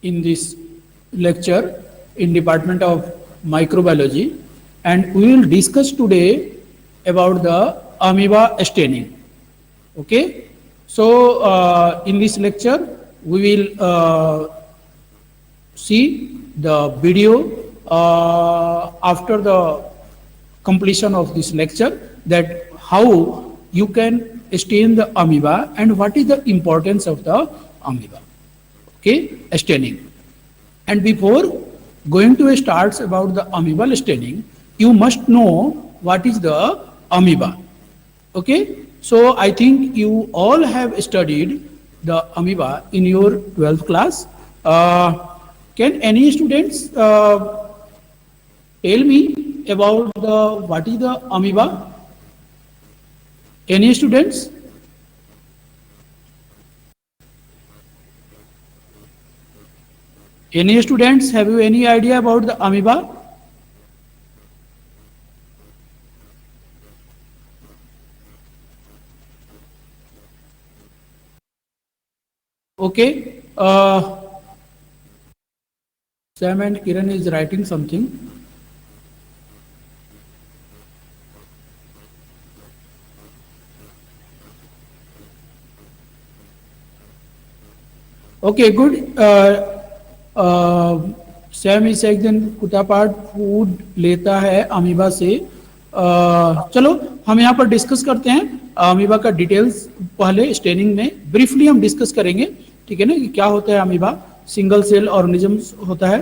in this lecture in Department of Microbiology, and we will discuss today about the amoeba staining. Okay, so in this lecture we will see the video after the completion of this lecture, that how you can stain the amoeba and what is the importance of the amoeba. Okay, staining. And before going to start about the amoebal staining, you must know what is the amoeba. Okay, so I think you all have studied the amoeba in your 12th class. Can any students tell me about the what is the amoeba? Any students? Any students, have you any idea about the amoeba? Okay, Sam and Kiran is writing something. Okay, good. Sam इस एक दिन कुटापाट food लेता है amoeba से. चलो हम यहाँ पर डिस्कस करते हैं अमीबा का डिटेल्स. पहले स्टेनिंग में ब्रीफली हम डिस्कस करेंगे, ठीक है ना, कि क्या होता है अमीबा. सिंगल सेल ऑर्गेनिजम्स होता है.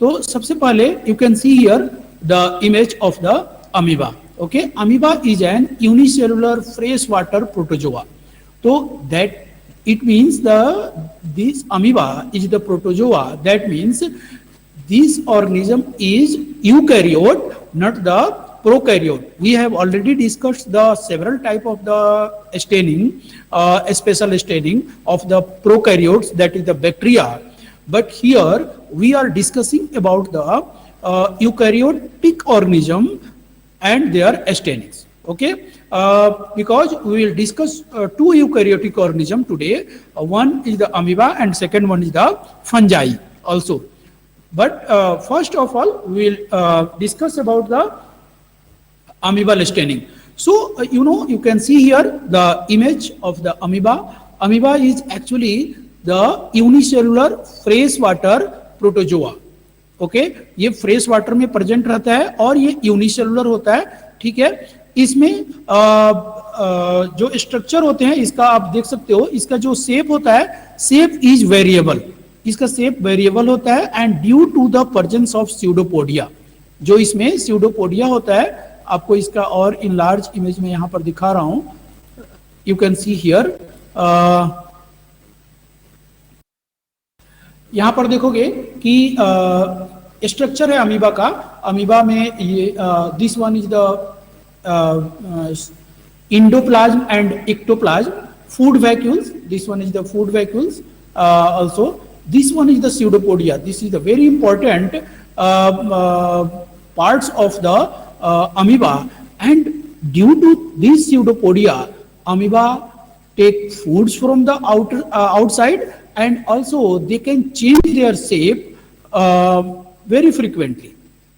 तो सबसे पहले you can see here the image of the amoeba. Okay, amoeba is an unicellular fresh water protozoa. तो that it means this amoeba is the protozoa. That means this organism is eukaryote, not the prokaryote. We have already discussed the several type of the staining, special staining of the prokaryotes, that is the bacteria. But here we are discussing about the eukaryotic organism and their stainings. Okay, because we will discuss two eukaryotic organism today. One is the amoeba and second one is the fungi also. But first of all we will discuss about the amoebal staining. So you can see here the image of the amoeba. Amoeba is actually the unicellular fresh water protozoa. Okay, ये fresh water में present रहता है और ये unicellular होता है. ठीक है, इसमें जो स्ट्रक्चर होते हैं इसका आप देख सकते हो. इसका जो शेप होता है, शेप इज वेरिएबल. इसका शेप वेरिएबल होता है and due to the presence of pseudopodia. जो इसमें स्यूडोपोडिया होता है, आपको इसका और इन लार्ज इमेज में यहां पर दिखा रहा हूं. You can see here. यहां पर देखोगे कि स्ट्रक्चर है अमीबा का. अमीबा में ये this one is the endoplasm and ectoplasm. Food vacuoles, this one is the food vacuoles. Also this one is the pseudopodia. This is the very important parts of the amoeba, and due to this pseudopodia, amoeba take foods from the outside, and also they can change their shape very frequently.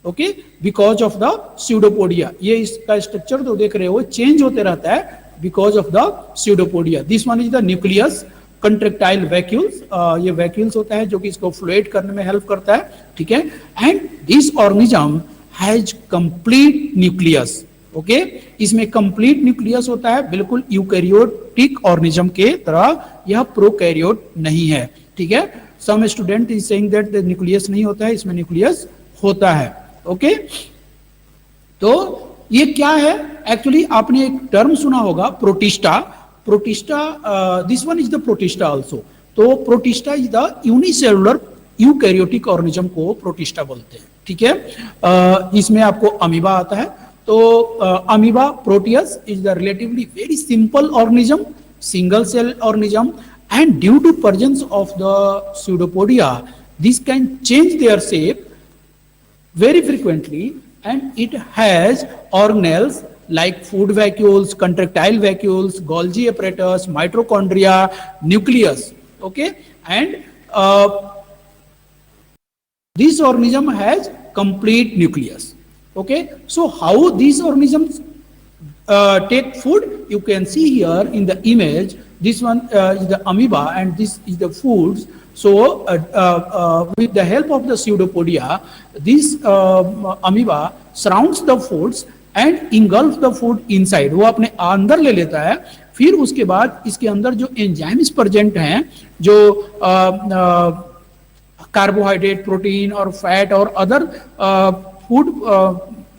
Okay, because of the pseudopodia. ये इसका structure तो देख रहे हो change होते रहता है because of the pseudopodia. This one is the nucleus contractile vacuoles. ये वैक्यूल्स होता है जो कि इसको फ्लूइड करने में हेल्प करता है. ठीक है, and this organism has complete nucleus. Okay, इसमें कंप्लीट न्यूक्लियस होता है, बिल्कुल यूकैरियोटिक ऑर्गेनिज्म के तरह. यह प्रोकैरियोट नहीं है. ठीक है, some student is saying that the nucleus नहीं होता है, इसमें न्यूक्लियस होता है. ओके, तो ये क्या है एक्चुअली. आपने एक टर्म सुना होगा Protista. Protista, this one is the Protista also. तो Protista is the unicellular eukaryotic organism को प्रोटिस्टा बोलते हैं. ठीक है, इसमें आपको अमीबा आता है. तो amoeba proteus is the relatively very simple organism, single cell organism, and due to presence of the pseudopodia this can change their shape very frequently, and it has organelles like food vacuoles, contractile vacuoles, Golgi apparatus, mitochondria, nucleus. Okay, and this organism has complete nucleus. Okay, so how these organisms take food? You can see here in the image. This one is the amoeba, and this is the foods. So, with the help of the pseudopodia, this amoeba surrounds the foods and engulfs the food inside. वो अपने अंदर ले लेता है. फिर उसके बाद इसके अंदर जो एंजाइम्स प्रेजेंट हैं, जो कार्बोहाइड्रेट, प्रोटीन और फैट और अदर फूड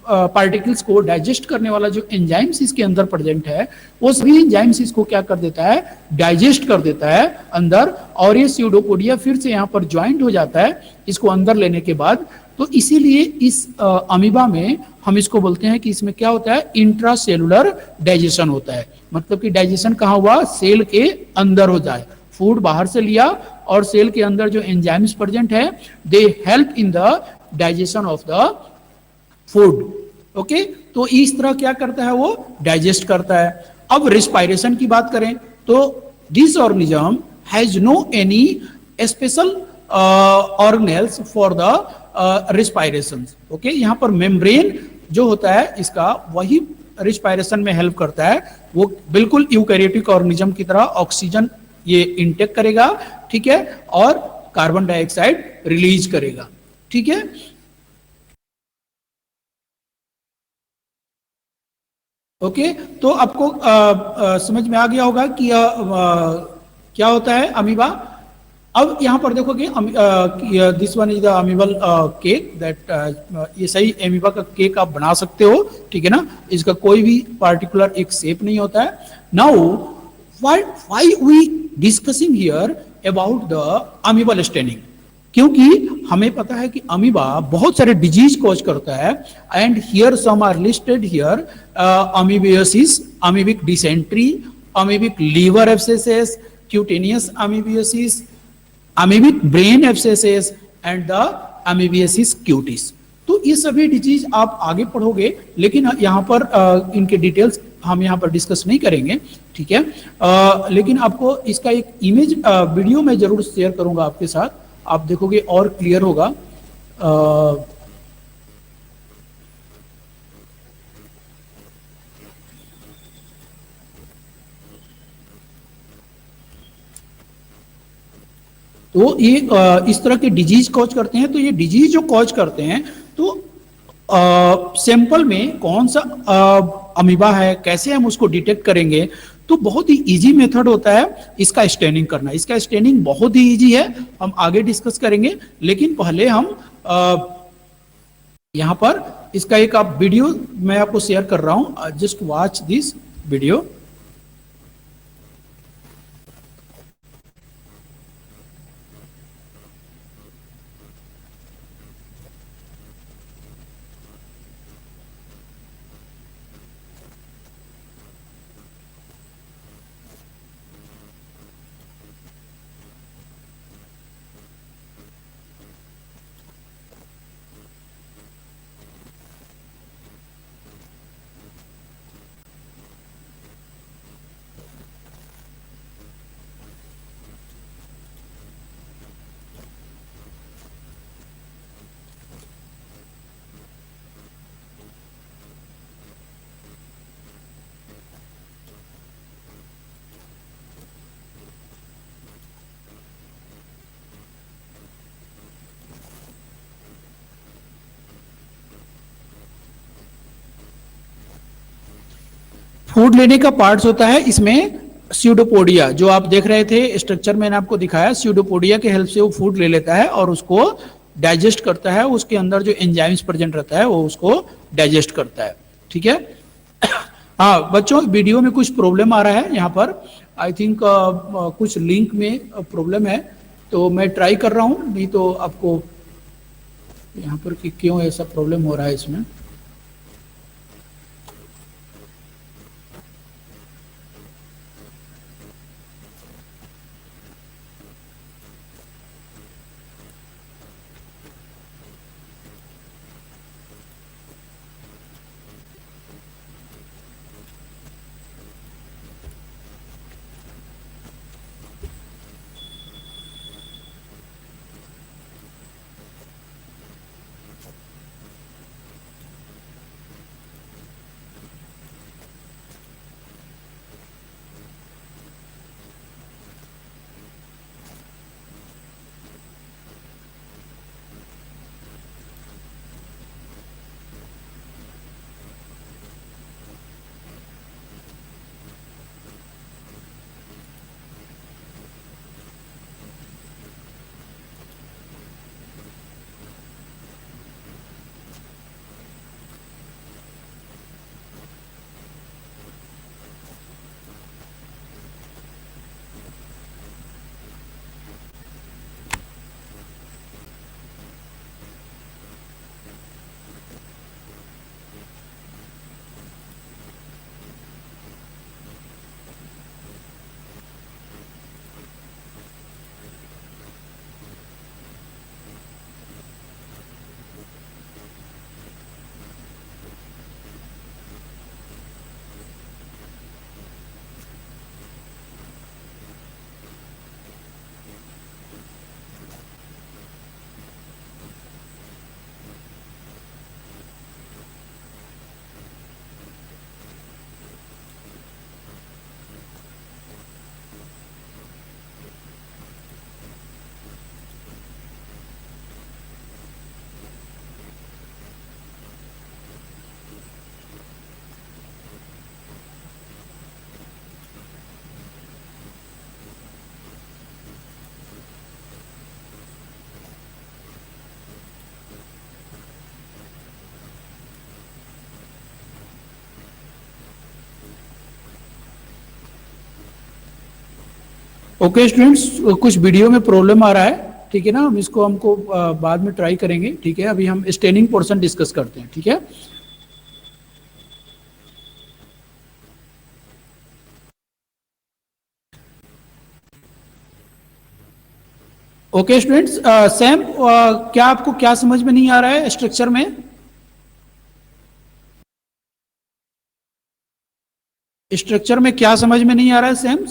पार्टिकल्स को डाइजेस्ट करने वाला जो एंजाइम्स इसके अंदर प्रेजेंट है, वो सभी एंजाइम्स इसको क्या कर देता है, डाइजेस्ट कर देता है अंदर. और ये स्यूडोपोडिया फिर से यहाँ पर ज्वाइंट हो जाता है इसको अंदर लेने के बाद. तो इसीलिए इस अमीबा में हम इसको बोलते हैं कि इसमें क्या होता है, इंट्रासेलुलर डाइजेशन होता है. मतलब कि डाइजेशन कहाँ हुआ, सेल के अंदर हो जाए. फूड बाहर से लिया और सेल के अंदर जो एंजाइम्स प्रेजेंट है, they help in the digestion of the food. Okay, तो इस तरह क्या करता है, वो डाइजेस्ट करता है. अब रिस्पायरेशन की बात करें तो this organism has no any special organelles for the respiration. Okay, यहाँ पर मेम्ब्रेन जो होता है इसका, वही रिस्पायरेशन में हेल्प करता है. वो बिल्कुल यूकैरियोटिक ऑर्गेनिज्म की तरह ऑक्सीजन ये इंटेक करेगा, ठीक है, और कार्बन डाइऑक्साइड रिलीज करेगा. ठीक है, ओके. तो आपको समझ में आ गया होगा कि क्या होता है अमीबा. अब यहां पर देखोगे this one is the amoebal cake that, ये सही अमीबा का केक आप बना सकते हो, ठीक है ना. इसका कोई भी पार्टिकुलर एक शेप नहीं होता है. Now why we discussing here about the amoebal staining, क्योंकि हमें पता है कि अमीबा बहुत सारे डिजीज कॉज करता है. And here some are listed here, amoebiasis, amoebic dysentery, amoebic liver abscesses, cutaneous amoebiasis, amoebic brain abscesses and the amoebiasis cutis. तो ये सभी डिजीज आप आगे पढ़ोगे, लेकिन यहाँ पर इनके डिटेल्स हम यहाँ पर डिस्कस नहीं करेंगे, ठीक है. लेकिन आपको इसका एक इमेज वीडियो में जरूर शेयर करूंगा आपके साथ, आप देखोगे और क्लियर होगा. तो ये इस तरह के डिजीज कॉज करते हैं. तो ये डिजीज जो कॉज करते हैं, तो सैंपल में कौन सा अमीबा है, कैसे हम उसको डिटेक्ट करेंगे, तो बहुत ही इजी मेथड होता है इसका स्टेनिंग करना. इसका स्टेनिंग बहुत ही इजी है, हम आगे डिस्कस करेंगे. लेकिन पहले हम यहां पर इसका एक आप वीडियो मैं आपको शेयर कर रहा हूं, just watch this video. Food लेने का पार्ट्स होता है इसमें स्यूडोपोडिया, जो आप देख रहे थे स्ट्रक्चर मैंने आपको दिखाया. स्यूडोपोडिया के हेल्प से वो फूड ले लेता है और उसको डाइजेस्ट करता है. उसके अंदर जो एंजाइम्स प्रेजेंट रहता है वो उसको डाइजेस्ट करता है. ठीक है. हाँ बच्चों, वीडियो में कुछ प्रॉब्लम आ रहा है यहाँ पर, आई थिंक कुछ लिंक में प्रॉब्लम है, तो मैं ट्राई कर रहा हूँ. नहीं तो आपको यहाँ पर कि क्यों ऐसा प्रॉब्लम हो रहा है इसमें. ओके स्टूडेंट्स, कुछ वीडियो में प्रॉब्लम आ रहा है, ठीक है ना, हम इसको हमको बाद में ट्राई करेंगे, ठीक है। अभी हम स्टेनिंग पोर्शन डिस्कस करते हैं, ठीक है। ओके स्टूडेंट्स, सैम, क्या आपको क्या समझ में नहीं आ रहा है स्ट्रक्चर में? स्ट्रक्चर में क्या समझ में नहीं आ रहा है सैम?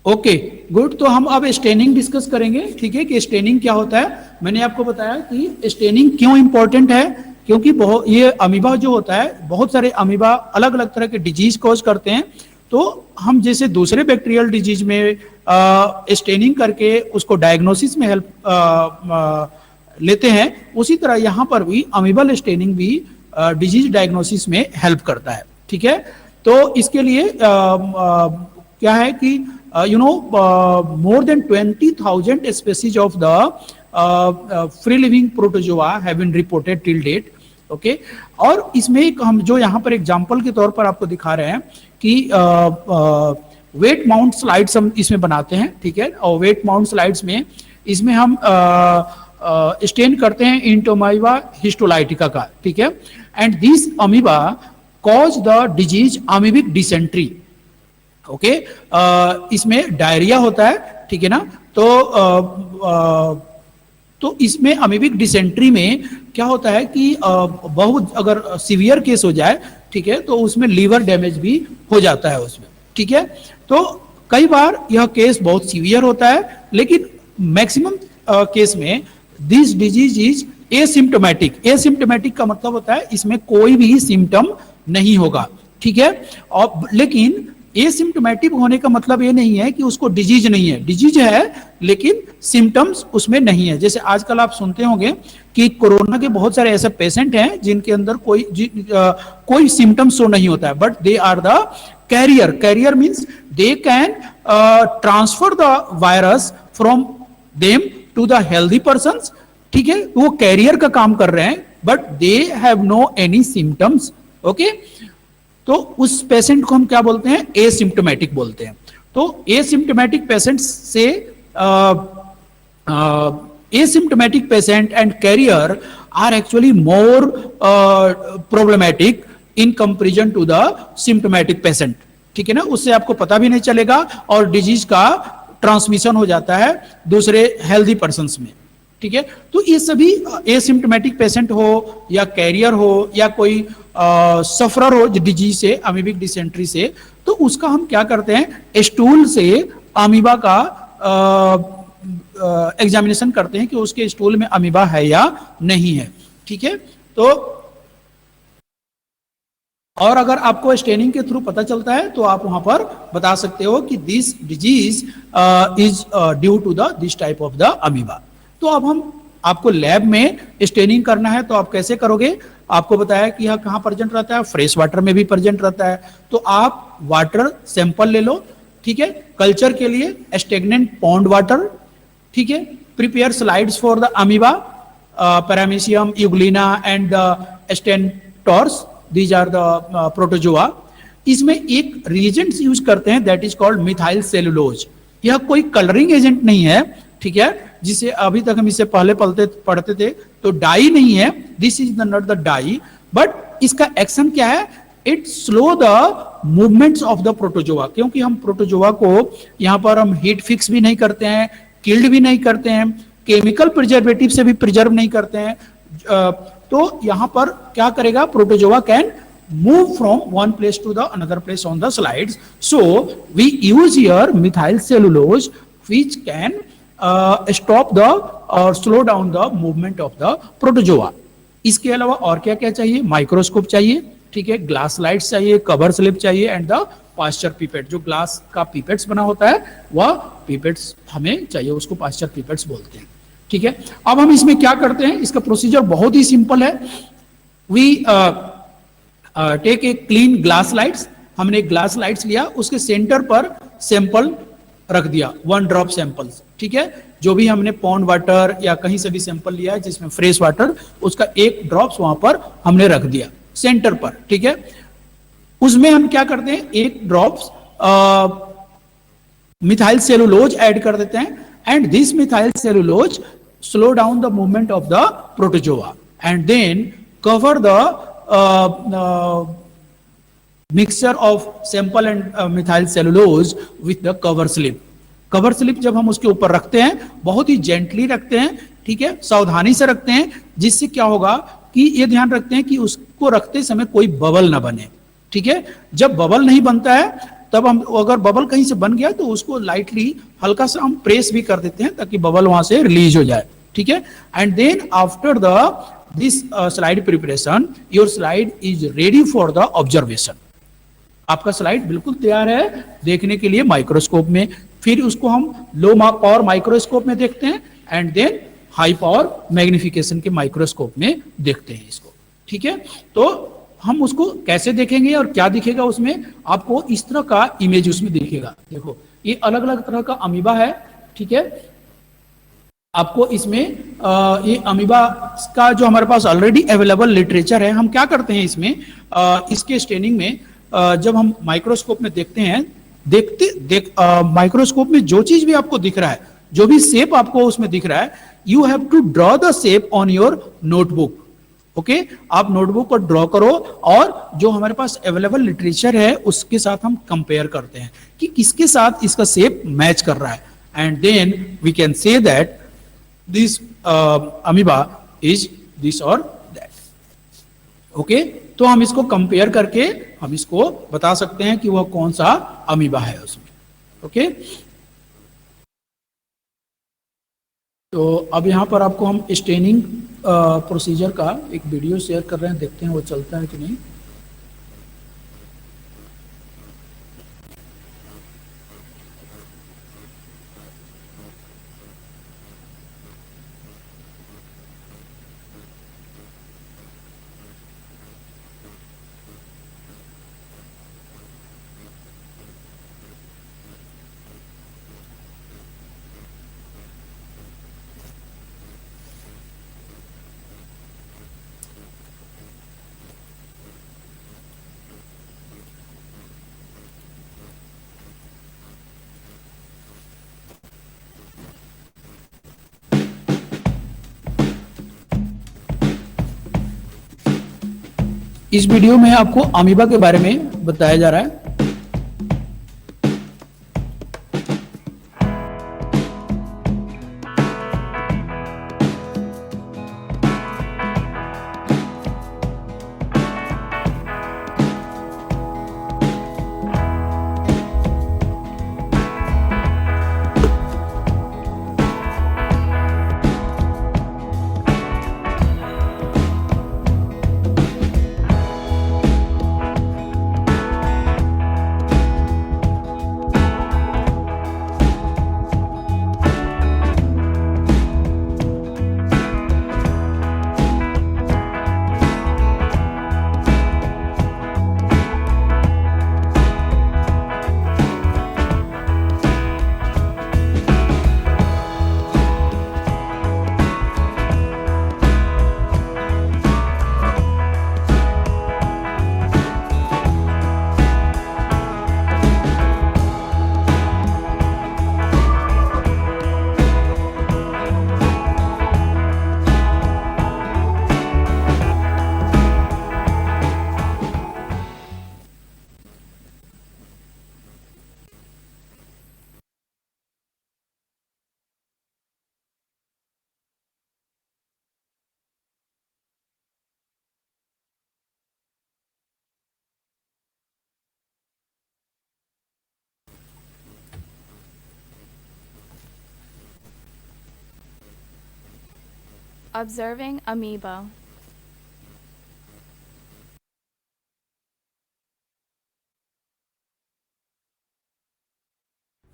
ओके गुड, तो हम अब स्टेनिंग डिस्कस करेंगे, ठीक है, कि स्टेनिंग क्या होता है। मैंने आपको बताया कि स्टेनिंग क्यों इंपॉर्टेंट है, क्योंकि बहुत ये अमीबा जो होता है, बहुत सारे अमीबा अलग अलग तरह के डिजीज कॉज करते हैं। तो हम जैसे दूसरे बैक्टीरियल डिजीज में स्टेनिंग करके उसको डायग्नोसिस में हेल्प लेते हैं, उसी तरह यहाँ पर भी अमीबल स्टेनिंग भी डिजीज डायग्नोसिस में हेल्प करता है, ठीक है। तो इसके लिए क्या है कि more than 20,000 species of the free living protozoa have been reported till date, okay। और इसमें एक हम जो यहाँ पर एग्जांपल के तौर पर आपको दिखा रहे हैं कि वेट माउंट स्लाइड्स हम इसमें बनाते हैं, ठीक है। और वेट माउंट स्लाइड्स में इसमें हम स्टेन करते हैं इंटोमाइबा हिस्टोलाइटिका का, ठीक है। And this amoeba cause the disease amoebic dysentery, okay. इसमें डायरिया होता है, ठीक है ना। तो इसमें अमीबिक डिसेंट्री में क्या होता है कि बहुत अगर सीवियर केस हो जाए, ठीक है, तो उसमें लीवर डैमेज भी हो जाता है उसमें, ठीक है। तो कई बार यह केस बहुत सीवियर होता है, लेकिन मैक्सिमम केस में this disease is asymptomatic. Asymptomatic का मतलब होता है इसमें कोई भी सिम्टम नहीं होगा, ठीक है। और लेकिन एसिम्टोमेटिक होने का मतलब ये नहीं है कि उसको डिजीज नहीं है, डिजीज है लेकिन सिम्टम्स उसमें नहीं है। जैसे आजकल आप सुनते होंगे कि कोरोना के बहुत सारे ऐसे पेशेंट हैं जिनके अंदर कोई सिम्टम शो नहीं होता है, but they are the carrier. Carrier means they can transfer the virus from them to the healthy person, ठीक है। वो कैरियर का काम कर रहे हैं, but they have no any symptoms, okay. तो उस पेशेंट को हम क्या बोलते हैं? एसिम्प्टोमेटिक बोलते हैं। तो एसिम्प्टोमेटिक पेशेंट से asymptomatic patient and carrier are actually more problematic in comparison to the symptomatic patient, ठीक है ना। उससे आपको पता भी नहीं चलेगा और डिजीज का ट्रांसमिशन हो जाता है दूसरे हेल्दी पर्सन में, ठीक है। तो ये सभी एसिम्प्टोमेटिक पेशेंट हो या कैरियर हो या कोई सफरर हो डिजीज से, अमीबिक डिसेंट्री से, तो उसका हम क्या करते हैं? स्टूल से अमीबा का एग्जामिनेशन करते हैं कि उसके स्टूल में अमीबा है या नहीं है, ठीक है। तो और अगर आपको स्टेनिंग के थ्रू पता चलता है तो आप वहां पर बता सकते हो कि this disease is due to the this type of the amoeba. तो अब हम आपको लैब में स्टेनिंग करना है, तो आप कैसे करोगे? आपको बताया कि यह कहाँ प्रेजेंट रहता है, फ्रेश वाटर में भी प्रेजेंट रहता है। तो आप वाटर सैंपल ले लो, ठीक है। कल्चर के लिए स्टेगनेंट पॉन्ड वाटर, ठीक है। Prepare slides for the amoeba, paramecium, euglena and the stentors, these are the protozoa. इसमें एक रिएजेंट यूज करते हैं that is called methyl cellulose. यह कोई कलरिंग एजेंट नहीं है, ठीक है, जिसे अभी तक हम इससे पहले पढ़ते थे। तो डाई नहीं है, this is not the dye, but इसका एक्शन क्या है? It slow the movements of the protozoa. क्योंकि हम प्रोटोजोआ को यहां पर हम हीट फिक्स भी नहीं करते हैं, किल्ड भी नहीं करते हैं, केमिकल प्रिजर्वेटिव से भी प्रिजर्व नहीं करते हैं। तो यहां पर क्या करेगा? Protozoa can move from one place to the another place on the slides. So we use here methyl cellulose which can stop the or slow down the movement of the protozoa. इसके अलावा और क्या क्या चाहिए? Microscope चाहिए, ठीक है, glass slides चाहिए, कवर स्लिप चाहिए एंड द पास्चर पिपेट। जो ग्लास का पिपेट्स बना होता है वह पिपेट्स हमें चाहिए, उसको पास्चर पिपेट्स बोलते हैं, ठीक है। अब हम इसमें क्या करते हैं? इसका प्रोसीजर बहुत ही सिंपल है। We take a clean glass slides हमने एक ग्लास स्लाइड्स लिया, उसके सेंटर पर सैंपल रख दिया, 1 ड्रॉप सैंपल्स, ठीक है। जो भी हमने पॉन्ड वाटर या कहीं से भी सैंपल लिया है जिसमें फ्रेश वाटर, उसका 1 ड्रॉप्स वहां पर हमने रख दिया सेंटर पर, ठीक है। उसमें हम क्या करते हैं, 1 ड्रॉप्स मिथाइल सेलुलोज ऐड कर देते हैं, and this methyl cellulose slow down the movement of the protozoa and then cover the mixture of sample and methyl cellulose with the cover slip. Cover slip जब हम उसके ऊपर रखते हैं, बहुत ही जेंटली रखते हैं, ठीक है, सावधानी से रखते हैं, जिससे क्या होगा कि ये ध्यान रखते हैं कि उसको रखते समय कोई बबल ना बने, ठीक है। जब बबल नहीं बनता है तब हम, अगर बबल कहीं से बन गया तो उसको लाइटली हल्का सा हम प्रेस भी कर देते हैं ताकि बबल वहां से रिलीज हो जाए, ठीक है। And then after the this slide preparation, your slide is ready for the observation. आपका स्लाइड बिल्कुल तैयार है देखने के लिए माइक्रोस्कोप में। फिर उसको हम लो पावर माइक्रोस्कोप में देखते हैं and then high power magnification के माइक्रोस्कोप में देखते हैं इसको, ठीक है। तो हम उसको कैसे देखेंगे और क्या दिखेगा उसमें, आपको इस तरह का इमेज उसमें दिखेगा। देखो ये अलग अलग तरह का अमीबा है, ठीक है। आपको इसमें ये अमीबा का जो हमारे पास ऑलरेडी अवेलेबल लिटरेचर है, हम क्या करते हैं इसमें, इसके स्टेनिंग में जब हम माइक्रोस्कोप में देखते हैं, माइक्रोस्कोप में जो चीज भी आपको दिख रहा है, जो भी शेप आपको उसमें दिख रहा है, you have to draw the shape on your notebook, okay. आप नोटबुक पर ड्रॉ करो और जो हमारे पास अवेलेबल लिटरेचर है उसके साथ हम कंपेयर करते हैं कि किसके साथ इसका शेप मैच कर रहा है, and then we can say that this amoeba is this और दैट, ओके। तो हम इसको कंपेयर करके हम इसको बता सकते हैं कि वह कौन सा अमीबा है उसमें, ओके। तो अब यहां पर आपको हम स्टेनिंग प्रोसीजर का एक वीडियो शेयर कर रहे हैं, देखते हैं वो चलता है कि नहीं। इस वीडियो में आपको अमीबा के बारे में बताया जा रहा है। Observing amoeba.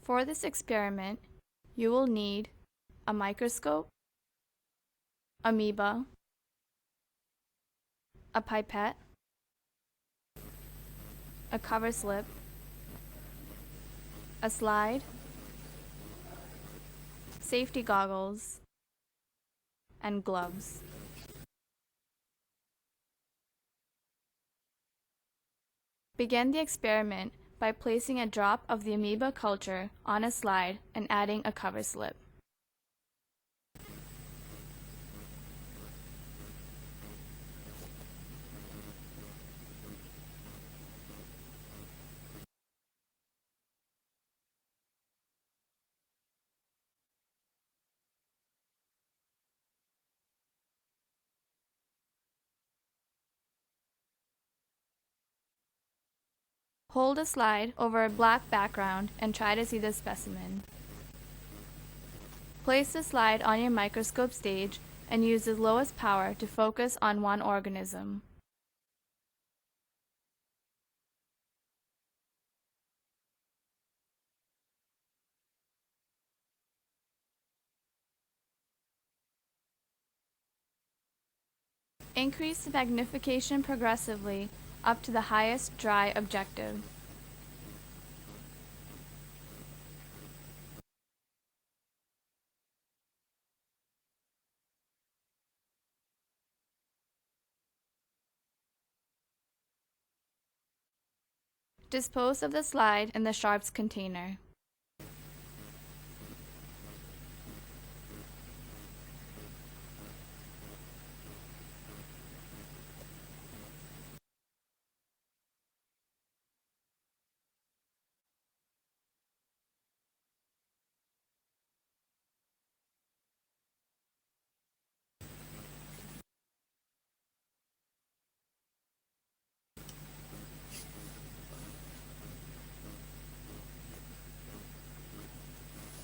For this experiment, you will need a microscope, amoeba, a pipette, a cover slip, a slide, safety goggles, and gloves. Begin the experiment by placing a drop of the amoeba culture on a slide and adding a cover slip. Hold a slide over a black background and try to see the specimen. Place the slide on your microscope stage and use the lowest power to focus on one organism. Increase the magnification progressively up to the highest dry objective. Dispose of the slide in the sharps container.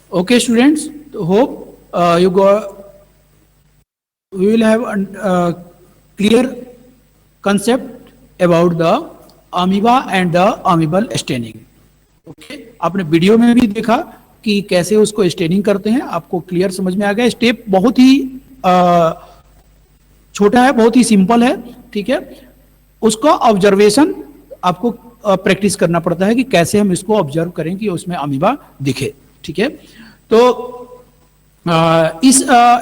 Okay, students, hope you got. We will have a clear concept about the amoeba and the amoebal staining. Okay, आपने video में भी देखा कि कैसे उसको staining करते हैं, आपको क्लियर समझ में आ गया. स्टेप बहुत ही छोटा है, बहुत ही सिंपल है. ठीक है, उसका ऑब्जर्वेशन आपको प्रैक्टिस करना पड़ता है कि कैसे हम इसको ऑब्जर्व करें कि उसमें अमीबा दिखे. ठीक है, तो इस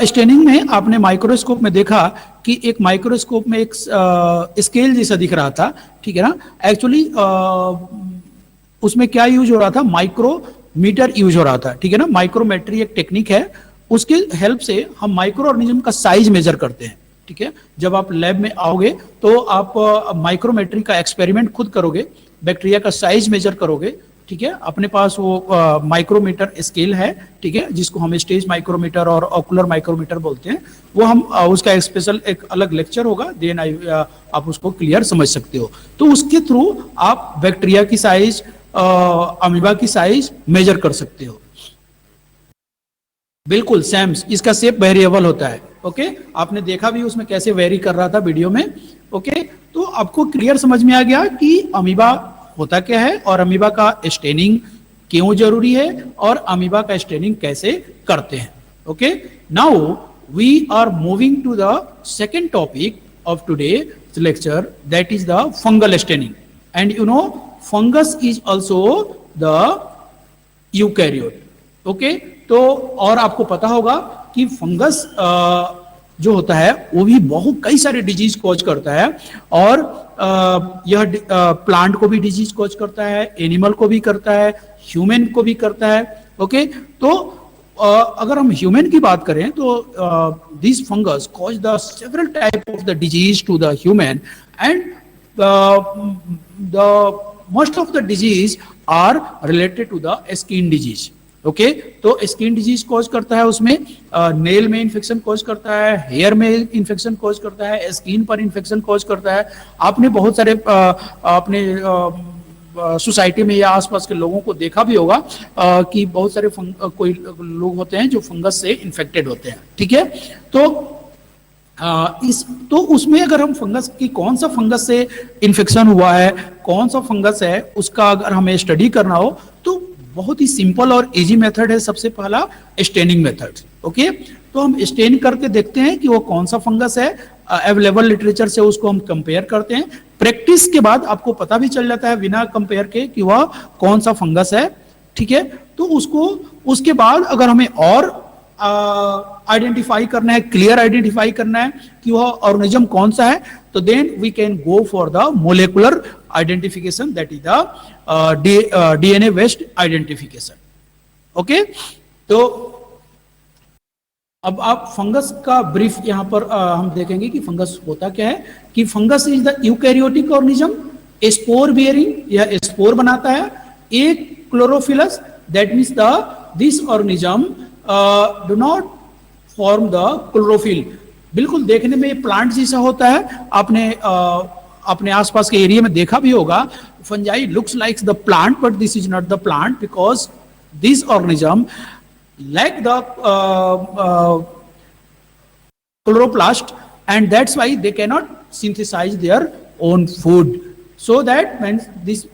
स्टेनिंग में आपने माइक्रोस्कोप में देखा कि एक माइक्रोस्कोप में एक स्केल जैसा दिख रहा था. ठीक है ना, एक्चुअली उसमें क्या यूज हो रहा था, माइक्रोमीटर यूज हो रहा था. ठीक है ना, माइक्रोमेट्री एक टेक्निक है, उसके हेल्प से हम माइक्रो ऑर्गेनिज्म का साइज मेजर करते हैं. ठीक है, जब आप लैब में आओगे तो आप माइक्रोमेट्री का एक्सपेरिमेंट खुद करोगे, बैक्टीरिया का साइज मेजर करोगे. ठीक है, अपने पास वो माइक्रोमीटर स्केल है. ठीक है, जिसको हम स्टेज माइक्रोमीटर और ऑकुलर माइक्रोमीटर बोलते हैं. वो हम उसका एक स्पेशल एक अलग लेक्चर होगा, देन आप उसको क्लियर समझ सकते हो. तो उसके थ्रू आप बैक्टीरिया की साइज, अमीबा की साइज मेजर कर सकते हो. बिल्कुल सेम, इसका शेप वेरिएबल होता है. ओके, आपने देखा भी उसमें कैसे वेरी कर रहा था वीडियो में. ओके, तो आपको क्लियर समझ में आ गया कि अमीबा होता क्या है और अमीबा का स्टेनिंग क्यों जरूरी है और अमीबा का स्टेनिंग कैसे करते हैं. Okay, now we are moving to the second topic of today lecture, that is the fungal staining. And you know fungus is also the eukaryote. Okay, तो और आपको पता होगा कि फंगस जो होता है वो भी बहुत कई सारे डिजीज कॉज करता है. और यह प्लांट को भी डिजीज कॉज करता है, एनिमल को भी करता है, ह्यूमन को भी करता है. ओके, तो अगर हम ह्यूमन की बात करें तो this fungus cause the several type of the disease to the human and the most of the disease are related to the skin disease. Okay, तो स्किन डिजीज कॉज करता है, उसमें नेल में इन्फेक्शन कॉज करता है, hair में infection cause करता है, स्किन पर इन्फेक्शन कॉज करता है. आपने बहुत सारे अपने सोसाइटी में या आसपास के लोगों को देखा भी होगा कि बहुत सारे कोई लोग होते हैं जो फंगस से इन्फेक्टेड होते हैं. ठीक है, तो उसमें अगर हम फंगस की कौन सा फंगस से इन्फेक्शन हुआ है, कौन सा फंगस है, उसका अगर हमें स्टडी करना हो तो बहुत ही सिंपल और इजी मेथड है. सबसे पहला स्टेनिंग मेथड. ओके, तो हम स्टेन करके देखते हैं कि वो कौन सा फंगस है अवेलेबल लिटरेचर से उसको हम कंपेयर करते हैं। प्रैक्टिस के बाद आपको पता भी चल जाता है बिना कंपेयर के कि वह कौन सा फंगस है, ठीक है। तो उसको उसके बाद अगर हमें और आइडेंटिफाई करना है, क्लियर आइडेंटिफाई करना है कि वह ऑर्गेनिज्म कौन सा है, तो then we can go for the molecular identification, that is the DNA based identification. Okay, तो अब आप फंगस का ब्रीफ यहां पर हम देखेंगे कि फंगस होता क्या है। कि fungus is the eukaryotic organism, spore bearing, यह स्पोर बनाता है। एक chlorophyllous, that means the this organism do not form the chlorophyll. बिल्कुल देखने में प्लांट जैसा होता है, आपने अपने आसपास के एरिया में देखा भी होगा। Fungi looks like the plant but this is not the plant because this organism lack the chloroplast and that's why they cannot synthesize their own food. So that means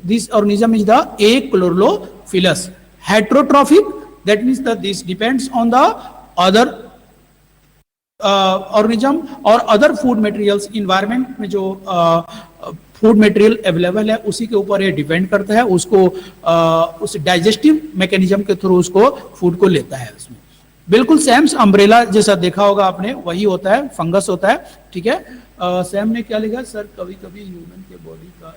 this organism is the achlorophyllus. Heterotrophic, that means that this depends on the other organism or other food materials. environment में जो food material available है उसी के ऊपर ये depend करता है, उसको उस डाइजेस्टिव मैकेनिज्म के थ्रू उसको फूड को लेता है उसमें। बिल्कुल सैम्स अम्ब्रेला जैसा देखा होगा आपने, वही होता है, फंगस होता है, ठीक है। सैम ने क्या लिखा, सर कभी कभी ह्यूमन के बॉडी का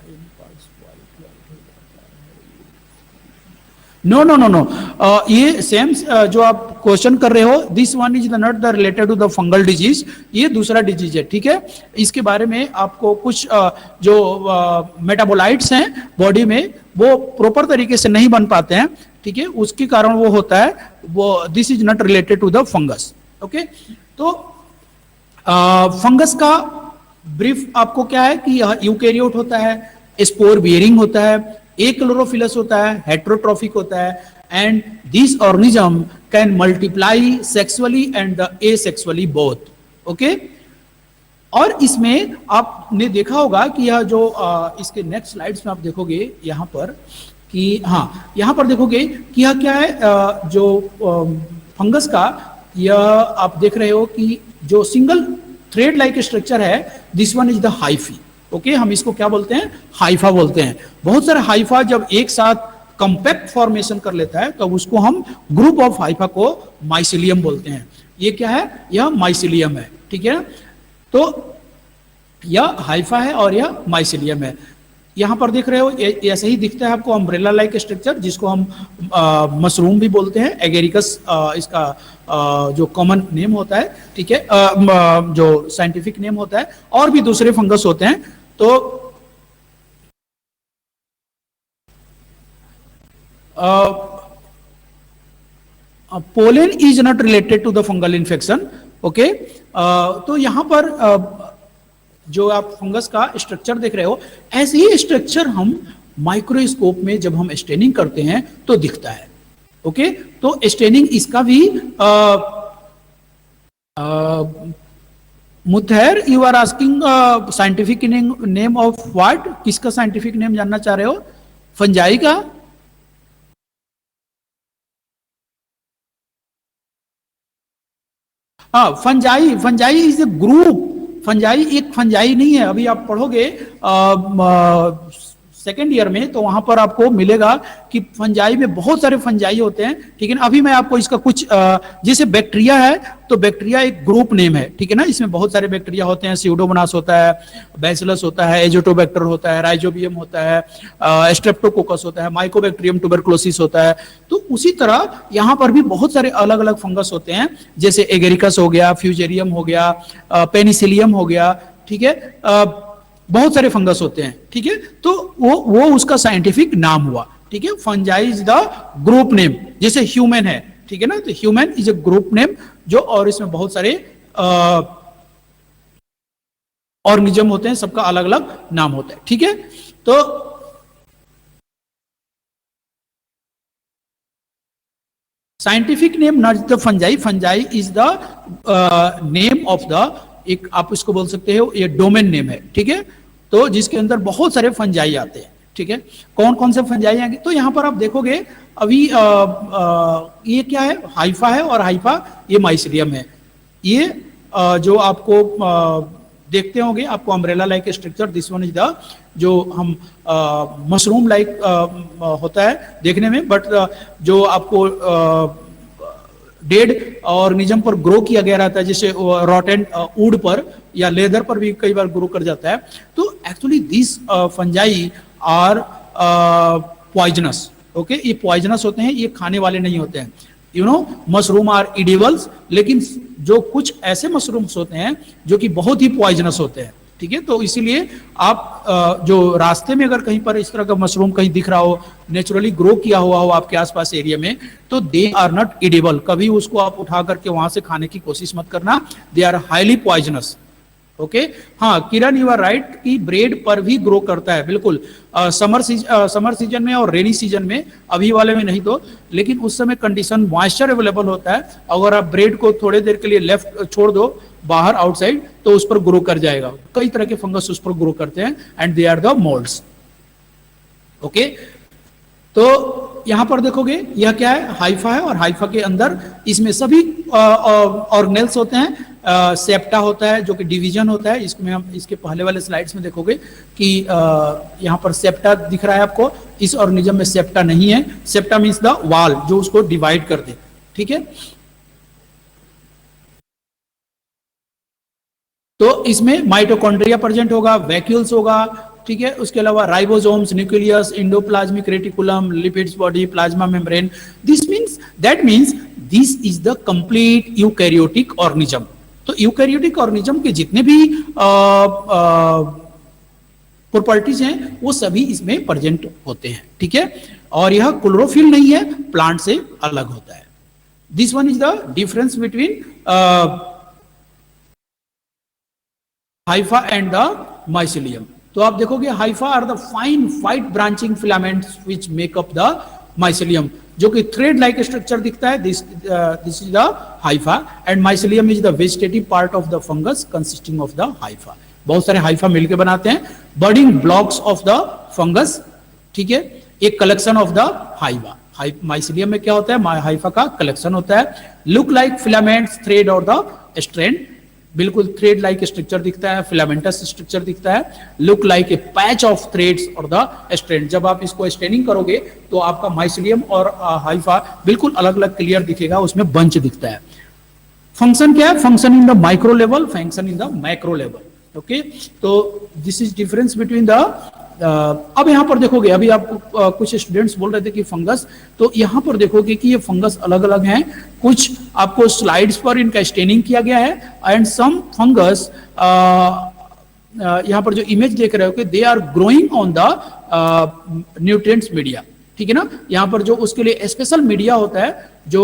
नो नो नो नो, ये सेम जो आप क्वेश्चन कर रहे हो, this one is not the related to the fungal disease, ये दूसरा डिजीज है, ठीक है। इसके बारे में आपको कुछ जो मेटाबोलाइट्स हैं बॉडी में वो प्रॉपर तरीके से नहीं बन पाते हैं, ठीक है, उसके कारण वो होता है, वो this is not related to the fungus. Okay, तो फंगस का ब्रीफ आपको क्या है कि यह यूकैरियोट होता है, स्पोर बियरिंग होता है, एक्लोरोफिलस होता है, हेट्रोट्रॉफिक होता है, and this organism can multiply sexually and the asexually both. Okay, और इसमें आपने देखा होगा कि यह जो इसके नेक्स्ट स्लाइड्स में आप देखोगे यहां पर कि हाँ, यहां पर देखोगे कि यह क्या है, जो फंगस का यह आप देख रहे हो कि जो सिंगल थ्रेड लाइक स्ट्रक्चर है, this one is the hyphae. Okay, हम इसको क्या बोलते हैं, हाइफा बोलते हैं। बहुत सारे हाइफा जब एक साथ कंपैक्ट फॉर्मेशन कर लेता है तो उसको हम ग्रुप ऑफ हाइफा को माइसिलियम बोलते हैं। ये क्या है, यह माइसिलियम है, ठीक है। तो यह हाइफा है और यह माइसिलियम है। यहां पर देख रहे हो ऐसे ही दिखता है आपको अम्ब्रेला लाइक स्ट्रक्चर, जिसको हम मशरूम भी बोलते हैं, एगेरिकस इसका जो कॉमन नेम होता है, ठीक है, जो साइंटिफिक नेम होता है। और भी दूसरे फंगस होते हैं। तो pollen is not related to the fungal infection. Okay, तो यहां पर जो आप फंगस का स्ट्रक्चर देख रहे हो, ऐसे ही स्ट्रक्चर हम माइक्रोस्कोप में जब हम स्टेनिंग करते हैं तो दिखता है। ओके, तो स्टेनिंग इसका भी मुथैर, you are asking scientific name of what, किसका साइंटिफिक नेम जानना चाह रहे हो, फंजाई का? हाँ, fungi is a group. Fungi एक फंजाई नहीं है। अभी आप पढ़ोगे सेकेंड ईयर में तो वहां पर आपको मिलेगा कि फंजाई में बहुत सारे फंजाई होते हैं, ठीक है ना। अभी मैं आपको इसका कुछ जैसे बैक्टीरिया है तो बैक्टीरिया एक ग्रुप नेम है, ठीक है ना। इसमें बहुत सारे बैक्टीरिया होते हैं, स्यूडोमोनास होता है, बैसिलस होता है, एजोटोबैक्टर होता है, राइजोबियम होता है, स्ट्रेप्टोकोकस होता है, माइकोबैक्टीरियम ट्यूबरकुलोसिस होता है। तो उसी तरह यहाँ पर भी बहुत सारे अलग अलग फंगस होते हैं, जैसे एगेरिकस हो गया, फ्यूजेरियम हो गया, पेनिसिलियम हो गया, ठीक है, बहुत सारे फंगस होते हैं, ठीक है। तो वो उसका साइंटिफिक नाम हुआ, ठीक है। Fungi is the group name, जैसे ह्यूमन है, ठीक है ना। तो human is a group name जो, और इसमें बहुत सारे ऑर्गेनिज्म होते हैं, सबका अलग अलग नाम होता है, ठीक है। तो scientific name not the fungi, fungi is the name of the, एक आप इसको बोल सकते हो ये डोमेन नेम है, ठीक है। तो जिसके अंदर बहुत सारे फंजाई आते हैं, ठीक है। कौन कौन से फंजाई आएंगे, तो यहां पर आप देखोगे अभी ये क्या है, हाइफा है, और हाइफा ये माइसिलियम है। ये जो आपको देखते होंगे आपको umbrella like structure, this one is the जो हम मशरूम लाइक होता है देखने में, बट जो आपको डेड ऑर्गेनिज्म पर ग्रो किया गया रहता है, जैसे रॉटेन वुड पर या लेदर पर भी कई बार ग्रो कर जाता है। तो actually this fungi are poisonous, okay, ये पॉइजनस होते हैं, ये खाने वाले नहीं होते हैं। You know mushroom are edibles, लेकिन जो कुछ ऐसे मशरूम्स होते हैं जो कि बहुत ही पॉइजनस होते हैं, ठीक है। तो इसीलिए आप जो रास्ते में अगर कहीं पर इस तरह का मशरूम कहीं दिख रहा हो, नेचुरली ग्रो किया हुआ हो आपके आसपास एरिया में, तो दे आर नॉट इडिबल, कभी उसको आप उठा करके वहां से खाने की कोशिश मत करना, they are highly poisonous, okay. हाँ किरण, यू आर राइट कि ब्रेड पर भी ग्रो करता है, बिल्कुल समर सीजन में और रेनी सीजन में, अभी वाले में नहीं तो, लेकिन उस समय कंडीशन मॉइस्चर अवेलेबल होता है। अगर आप ब्रेड को थोड़े देर के लिए लेफ्ट छोड़ दो बाहर आउटसाइड, तो उस पर ग्रो कर जाएगा। कई तरह के फंगस उस पर ग्रो करते हैं and they are the moulds, okay. तो यहां पर देखोगे यह क्या है, हाइफा है, और हाइफा के अंदर इसमें सभी ऑर्गेनेल्स होते हैं, सेप्टा होता है जो कि डिवीजन होता है। इसमें हम इसके पहले वाले स्लाइड्स में देखोगे कि यहाँ पर सेप्टा दिख रहा है आपको, इस ऑर्गेनिज्म में सेप्टा नहीं है। सेप्टा मींस द वाल जो उसको डिवाइड कर दे, ठीक है। तो इसमें माइटोकॉन्ड्रिया प्रेजेंट होगा, वैक्यूल्स होगा, ठीक है। उसके अलावा ribosomes, nucleus, endoplasmic reticulum, lipids body, plasma membrane, that means this is the complete eukaryotic organism. तो यूकैरियोटिक ऑर्गेनिज्म के जितने भी प्रॉपर्टीज हैं वो सभी इसमें प्रेजेंट होते हैं, ठीक है। और यह क्लोरोफिल नहीं है, प्लांट से अलग होता है। This one is the difference between hypha and the mycelium. तो आप देखोगे hypha are the fine white branching filaments which make up the mycelium, जो कि थ्रेड लाइक स्ट्रक्चर दिखता है। This is the hypha and mycelium is the vegetative part of the fungus consisting of the hypha. बहुत सारे hypha मिलकर बनाते हैं, building blocks of the fungus, ठीक है, एक collection of the Haifa. Mycelium में क्या होता है, हाइफा का कलेक्शन होता है। लुक लाइक फिलामेंट्स, थ्रेड और द स्ट्रैंड, बिल्कुल थ्रेड लाइक स्ट्रक्चर दिखता है, फिलामेंटस स्ट्रक्चर दिखता है। Look like a patch of threads और द स्ट्रैंड। जब आप इसको स्टेनिंग करोगे तो आपका माइसिलियम और हाइफा बिल्कुल अलग अलग क्लियर दिखेगा, उसमें बंच दिखता है। फंक्शन क्या है, function in the micro level, function in the macro level, okay. तो this is difference between the अब यहां पर देखोगे, अभी आपको कुछ स्टूडेंट्स बोल रहे थे कि फंगस, तो यहां पर देखोगे कि ये फंगस अलग अलग हैं। कुछ आपको स्लाइड्स पर इनका स्टेनिंग किया गया है एंड सम फंगस यहां पर जो इमेज देख रहे हो कि they are growing on the nutrients media, ठीक है ना। यहां पर जो उसके लिए स्पेशल मीडिया होता है, जो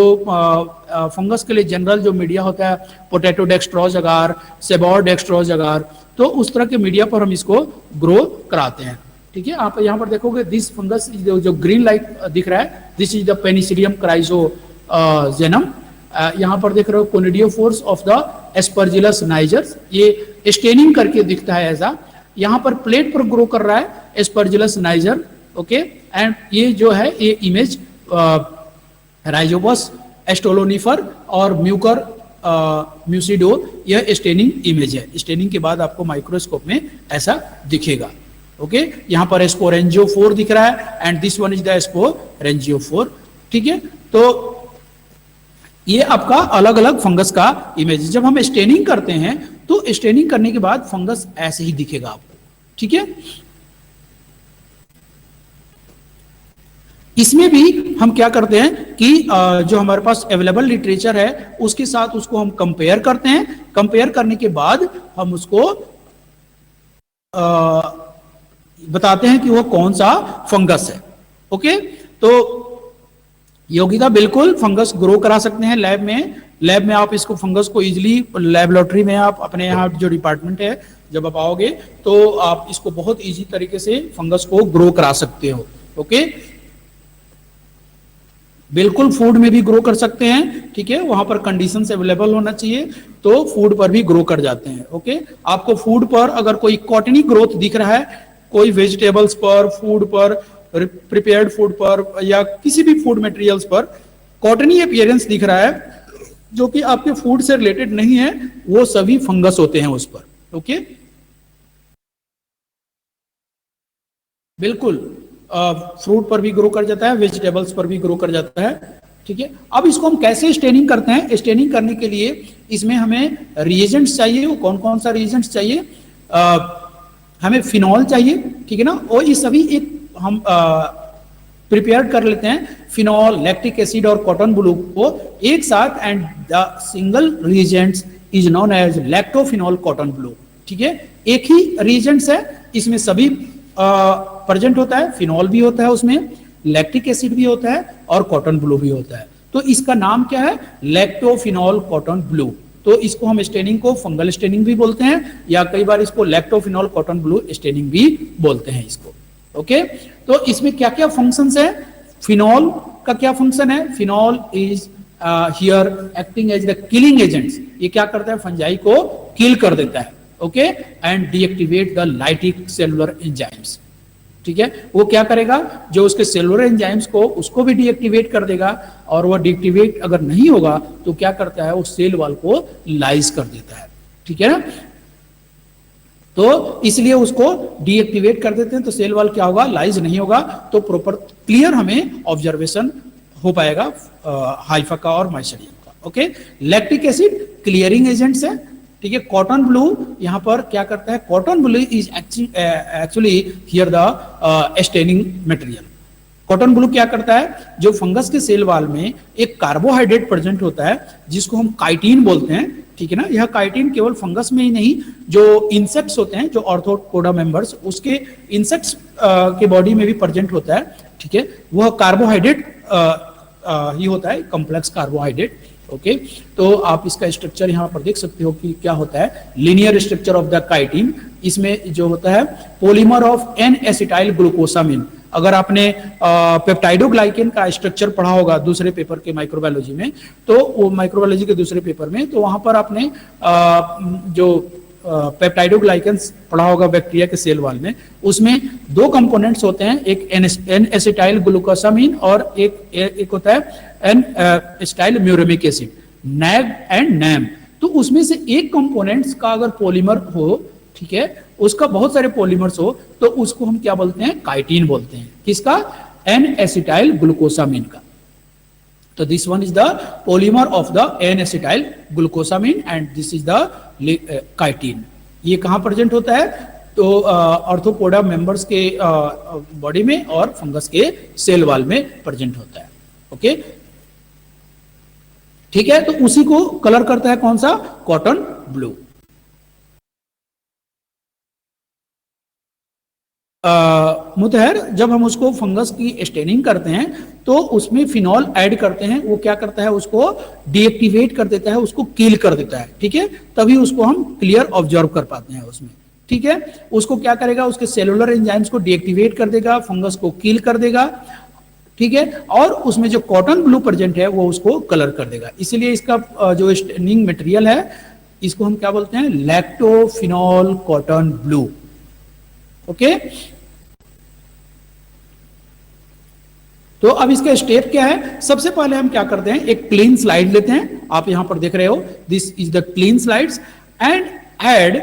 फंगस के लिए जनरल जो मीडिया होता है, पोटैटो डेक्स्ट्रोज अगार, सेबॉर डेक्स्ट्रोज अगार, तो उस तरह के मीडिया पर हम इसको ग्रो कराते हैं, ठीक है। आप यहाँ पर देखोगे दिस फंगस जो ग्रीन लाइट दिख रहा है, this is the Penicillium chrysogenum. यहाँ पर देख रहे हो कोनिडियोफोर्स ऑफ द एस्परजिलस नाइजर्स, ये स्टेनिंग करके दिखता है ऐसा। यहाँ पर प्लेट पर ग्रो कर रहा है एस्परजिलस नाइजर, ओके। एंड ये जो है ये इमेज राइजोबस एस्टोलोनिफर और म्यूकर म्यूसिडो, यह स्टेनिंग इमेज है। स्टेनिंग के बाद आपको माइक्रोस्कोप में ऐसा दिखेगा, ओके। यहाँ पर स्पोरेंजियोफोर दिख रहा है and this one is the sporangiophore, ठीक है। तो ये आपका अलग अलग फंगस का इमेज। जब हम स्टेनिंग करते हैं तो स्टेनिंग करने के बाद फंगस ऐसे ही दिखेगा आपको, ठीक है। इसमें भी हम क्या करते हैं कि जो हमारे पास अवेलेबल लिटरेचर है उसके साथ उसको हम कंपेयर करते हैं। कंपेयर करने के बाद हम उसको बताते हैं कि वो कौन सा फंगस है, ओके। तो योगिता, बिल्कुल फंगस ग्रो करा सकते हैं लैब में आप इसको फंगस को इजीली लैबोरेटरी में आप अपने यहाँ जो डिपार्टमेंट है जब आप आओगे तो आप इसको बहुत इजी तरीके से फंगस को ग्रो करा सकते हो, ओके। बिल्कुल फूड में भी ग्रो कर सकते हैं, ठीक है। वहां पर कंडीशंस अवेलेबल होना चाहिए, तो फूड पर भी ग्रो कर जाते हैं, ओके। आपको फूड पर अगर कोई कॉटनी ग्रोथ दिख रहा है, कोई वेजिटेबल्स पर, फूड पर, प्रिपेयर्ड फूड पर या किसी भी फूड मटेरियल्स पर कॉटनी अपीयरेंस दिख रहा है जो कि आपके फूड से रिलेटेड नहीं है, वो सभी फंगस होते हैं उस पर, ओके। बिल्कुल, फ्रूट पर भी ग्रो कर जाता है, वेजिटेबल्स पर भी ग्रो कर जाता है। ठीक है, अब इसको हम कैसे स्टेनिंग करते हैं? स्टेनिंग करने के लिए इसमें हमें रिएजेंट्स चाहिए। वो कौन कौन सा रिएजेंट्स चाहिए? हमें फिनॉल चाहिए, ठीक है ना, और ये सभी एक हम प्रिपेयर कर लेते हैं, फिनॉल, लैक्टिक एसिड और कॉटन ब्लू को एक साथ, and the single reagents is known as lactophenol cotton blue. ठीक है, एक ही रिएजेंट्स है, इसमें सभी प्रेजेंट होता है, फिनॉल भी होता है उसमें, लैक्टिक एसिड भी होता है और कॉटन ब्लू भी होता है। तो इसका नाम क्या है? लैक्टोफिनॉल कॉटन ब्लू। तो इसको हम स्टेनिंग को फंगल स्टेनिंग भी बोलते हैं, या कई बार इसको लैक्टोफिनॉल कॉटन ब्लू स्टेनिंग भी बोलते हैं इसको। ओके, तो इसमें क्या क्या फंक्शंस है? फिनॉल का क्या फंक्शन है? Phenol is here acting as the killing agents. ये क्या करता है? फंजाई को किल कर देता है। Okay, and deactivate the lytic cellular enzymes. ठीक है, वो क्या करेगा? जो उसके सेलुलर एंजाइम्स को उसको भी डीएक्टिवेट कर देगा, और वो डीएक्टिवेट अगर नहीं होगा तो क्या करता है? वो सेल वॉल को लाइज कर देता है। ठीक है ना, तो इसलिए उसको डीएक्टिवेट कर देते हैं, तो सेल वॉल क्या होगा? लाइज नहीं होगा, तो प्रॉपर क्लियर हमें ऑब्जर्वेशन हो पाएगा हाइफा का और माइसेरियम का। Okay, lactic acid clearing agents है। ठीक है, कॉटन ब्लू यहां पर क्या करता है? Cotton blue is actually here the staining material. Cotton blue क्या करता है? जो फंगस के सेल वॉल में एक कार्बोहाइड्रेट प्रेजेंट होता है जिसको हम काइटिन बोलते हैं। ठीक है ना, यह काइटिन केवल फंगस में ही नहीं, जो इंसेक्ट्स होते हैं, जो ऑर्थोपोडा मेंबर्स, उसके इंसेक्ट्स के बॉडी में भी प्रेजेंट होता है। ठीक है, वह कार्बोहाइड्रेट ही होता है, कॉम्प्लेक्स कार्बोहाइड्रेट। ओके, तो आप इसका स्ट्रक्चर यहाँ पर देख सकते हो कि क्या होता है। Linear structure of the chitin, इसमें जो होता है polymer of N acetyl glucosamine. अगर आपने पेप्टाइडोग्लाइकेन का स्ट्रक्चर पढ़ा होगा दूसरे पेपर के माइक्रोबायोलॉजी में, तो वो माइक्रोबायोलॉजी के दूसरे पेपर में, तो वहां पर आपने जो पेप्टाइडोग्लाइकेन पढ़ा होगा बैक्टीरिया के सेल वॉल में, उसमें दो कंपोनेंट्स होते हैं, एक एन एसिटाइल ग्लूकोसामिन और एक होता है N acetyl muramic acid, NAG and NAM. तो उसमें से एक कंपोनेंट्स का अगर पॉलीमर हो, ठीक है, उसका बहुत सारे पॉलीमर्स हो, तो उसको हम क्या बोलते हैं? काइटिन बोलते हैं। किसका? एन एसिटाइल ग्लूकोसामिन का। तो this one is the polymer of the N acetyl glucosamine and this is the chitin. ये कहां प्रेजेंट होता है? तो ऑर्थोपोडा मेंबर्स के बॉडी में और फंगस के सेल वॉल में प्रेजेंट होता है। ओके, ठीक है, तो उसी को कलर करता है कौन सा? Cotton blue. मुतहर, जब हम उसको फंगस की स्टेनिंग करते हैं तो उसमें फिनॉल ऐड करते हैं, वो क्या करता है? उसको डीएक्टिवेट कर देता है, उसको किल कर देता है। ठीक है, तभी उसको हम क्लियर ऑब्जर्व कर पाते हैं उसमें। ठीक है, उसको क्या करेगा? उसके सेलुलर एंजाइम्स को डीएक्टिवेट कर देगा, फंगस को किल कर देगा। ठीक है, और उसमें जो कॉटन ब्लू प्रेजेंट है वो उसको कलर कर देगा। इसीलिए इसका जो स्टेनिंग मटेरियल है, इसको हम क्या बोलते हैं? लैक्टोफिनॉल कॉटन ब्लू। ओके, तो अब इसका स्टेप क्या है? सबसे पहले हम क्या करते हैं? एक क्लीन स्लाइड लेते हैं, आप यहां पर देख रहे हो, this is the clean slides, and add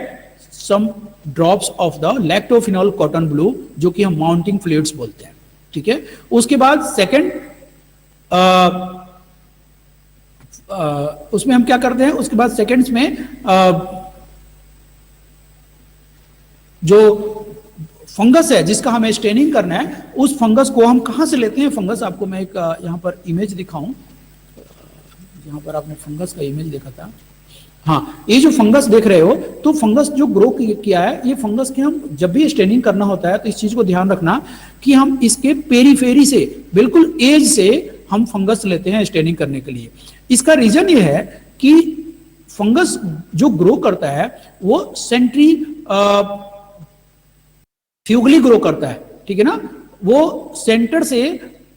some drops of the lactophenol cotton blue, जो कि हम माउंटिंग फ्लूइड्स बोलते हैं। ठीक है, उसके बाद सेकंड उसमें हम क्या करते हैं? उसके बाद सेकंड्स में जो फंगस है जिसका हमें स्टेनिंग करना है, उस फंगस को हम कहां से लेते हैं? फंगस आपको मैं एक यहां पर इमेज दिखाऊं, यहां पर आपने फंगस का इमेज देखा था। हाँ, ये जो फंगस देख रहे हो, तो फंगस जो ग्रो किया है, ये फंगस के हम जब भी स्टेनिंग करना होता है तो इस चीज को ध्यान रखना कि हम इसके पेरीफेरी से, बिल्कुल एज से हम फंगस लेते हैं स्टेनिंग करने के लिए। इसका रीजन ये है कि फंगस जो ग्रो करता है वो सेंट्री फ्यूगली ग्रो करता है। ठीक है ना, वो सेंटर से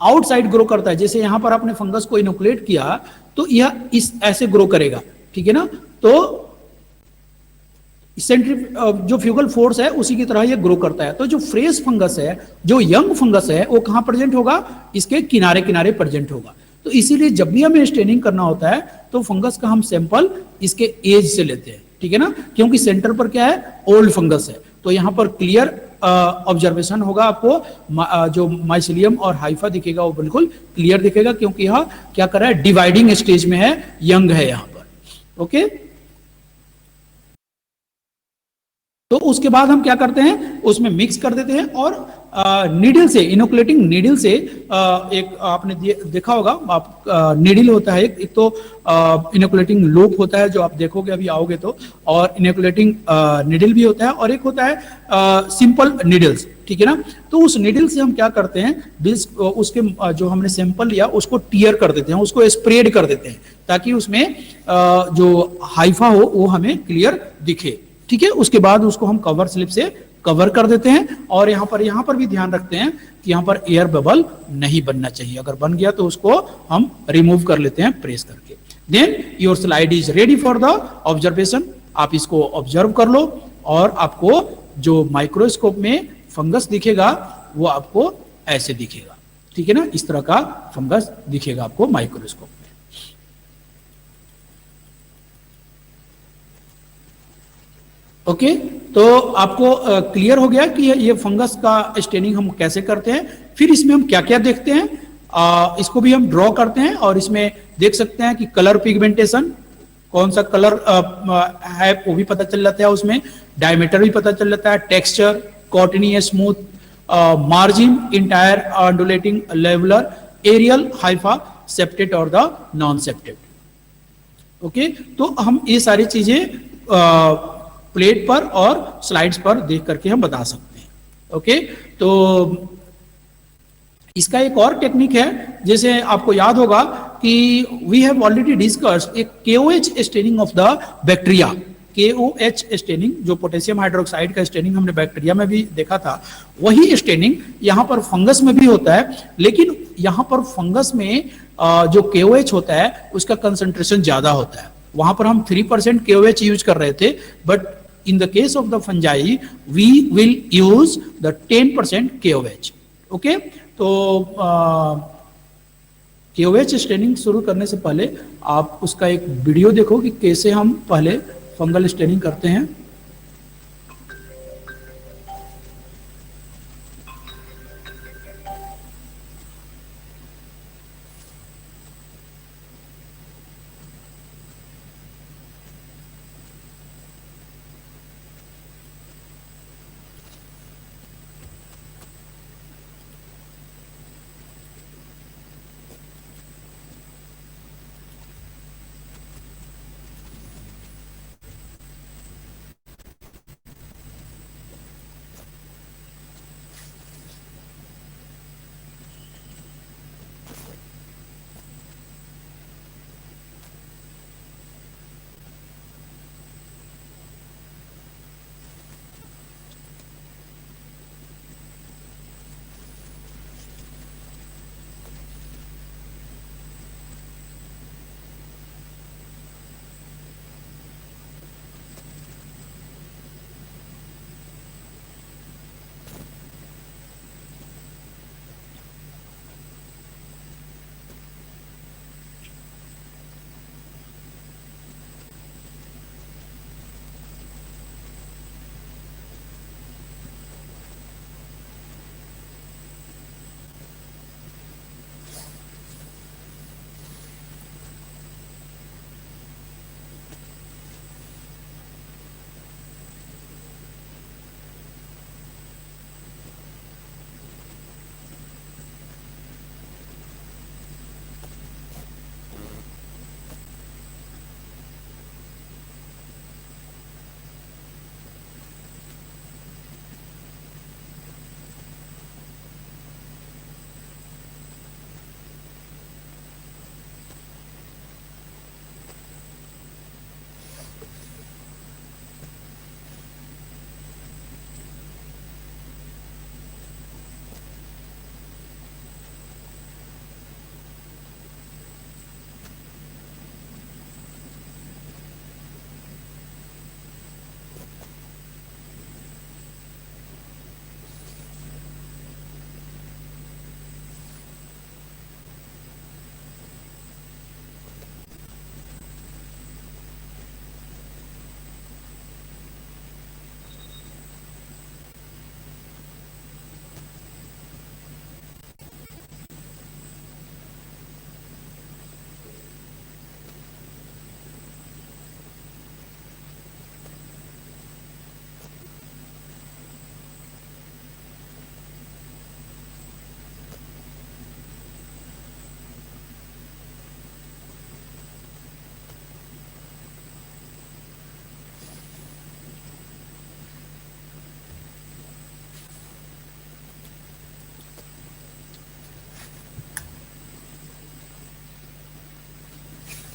आउटसाइड ग्रो करता है। जैसे यहां पर आपने फंगस को इनोकुलेट किया तो यह इस ऐसे ग्रो करेगा। ठीक है ना, तो सेंट्री जो फ्यूगल फोर्स है उसी की तरह ये ग्रो करता है। तो जो फ्रेश फंगस है, जो यंग फंगस है, वो कहां प्रेजेंट होगा? इसके किनारे किनारे प्रेजेंट होगा। तो इसीलिए जब भी हमें स्टेनिंग करना होता है तो फंगस का हम सैंपल इसके एज से लेते हैं। ठीक है ना, क्योंकि सेंटर पर क्या है? ओल्ड फंगस है, तो यहां पर क्लियर ऑब्जर्वेशन होगा आपको, जो माइसिलियम और हाइफा दिखेगा वो बिल्कुल क्लियर दिखेगा, क्योंकि यह क्या कर रहा है, डिवाइडिंग स्टेज में है, यंग है यहां पर। ओके, तो उसके बाद हम क्या करते हैं, उसमें मिक्स कर देते हैं और नीडल से, इनोकुलेटिंग नीडल से, एक आपने देखा होगा, आप नीडल होता है एक तो इनोकुलेटिंग लूप होता है जो आप देखोगे अभी आओगे तो, और इनोकुलेटिंग नीडल भी होता है, और एक होता है सिंपल नीडल्स, ठीक है ना। तो उस नीडल से हम क्या करते हैं, उसके जो हमने सैंपल लिया उसको टीयर कर देते हैं, उसको स्प्रेड कर देते हैं, ताकि उसमें जो हाइफा हो वो हमें क्लियर दिखे, ठीक है। उसके बाद उसको हम कवर स्लिप से कवर कर देते हैं, और यहां पर भी ध्यान रखते हैं कि यहां पर एयर बबल नहीं बनना चाहिए, अगर बन गया तो उसको हम रिमूव कर लेते हैं प्रेस करके। Then your slide is ready for the observation. आप इसको ऑब्जर्व कर लो, और आपको जो माइक्रोस्कोप में फंगस दिखेगा वो आपको ऐसे दिखेगा, ठीक है ना, इस तरह का फंगस दिखेगा आपको माइक्रोस्कोप में। ओके, तो आपको क्लियर हो गया कि ये फंगस का स्टेनिंग हम कैसे करते हैं। फिर इसमें हम क्या क्या देखते हैं, इसको भी हम ड्रॉ करते हैं, और इसमें देख सकते हैं कि कलर पिगमेंटेशन, कौन सा कलर है वो भी पता चल जाता है, उसमें डायमीटर भी पता चल जाता है, टेक्सचर कॉटनी या स्मूथ, मार्जिन इंटायर अंडुलेटिंग लेवलर, एरियल हाइफा, सेप्टेट और द नॉन सेप्टेट। ओके, तो हम ये सारी चीजें प्लेट पर और स्लाइड्स पर देख करके हम बता सकते हैं। ओके, तो इसका एक और टेक्निक है, जैसे आपको याद होगा कि वी हैव ऑलरेडी डिस्कस्ड एक KOH staining of the bacteria. KOH staining, जो पोटेशियम हाइड्रोक्साइड का स्टेनिंग हमने बैक्टीरिया में भी देखा था, वही स्टेनिंग यहाँ पर फंगस में भी होता है, लेकिन यहाँ पर फंगस में जो KOH होता है उसका कंसंट्रेशन ज्यादा होता है। वहां पर हम 3% KOH यूज कर रहे थे, but in the case of the fungi we will use the 10% KOH। Okay, तो KOH स्टेनिंग शुरू करने से पहले आप उसका एक वीडियो देखो कि कैसे हम पहले फंगल स्टेनिंग करते हैं।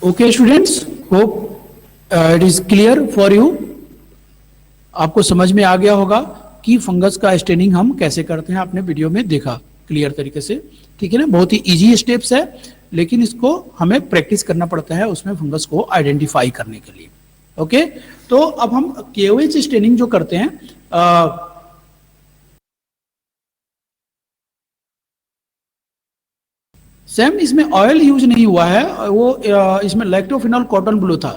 Okay students, hope it is clear for you. आपको समझ में आ गया होगा कि फंगस का स्टेनिंग हम कैसे करते हैं, आपने वीडियो में देखा क्लियर तरीके से। ठीक है ना, बहुत ही इजी स्टेप्स है, लेकिन इसको हमें प्रैक्टिस करना पड़ता है उसमें फंगस को आइडेंटिफाई करने के लिए। ओके, तो अब हम केओएच स्टेनिंग जो करते हैं, सेम इसमें ऑयल यूज नहीं हुआ है, वो इसमें लैक्टोफिनॉल कॉटन ब्लू था।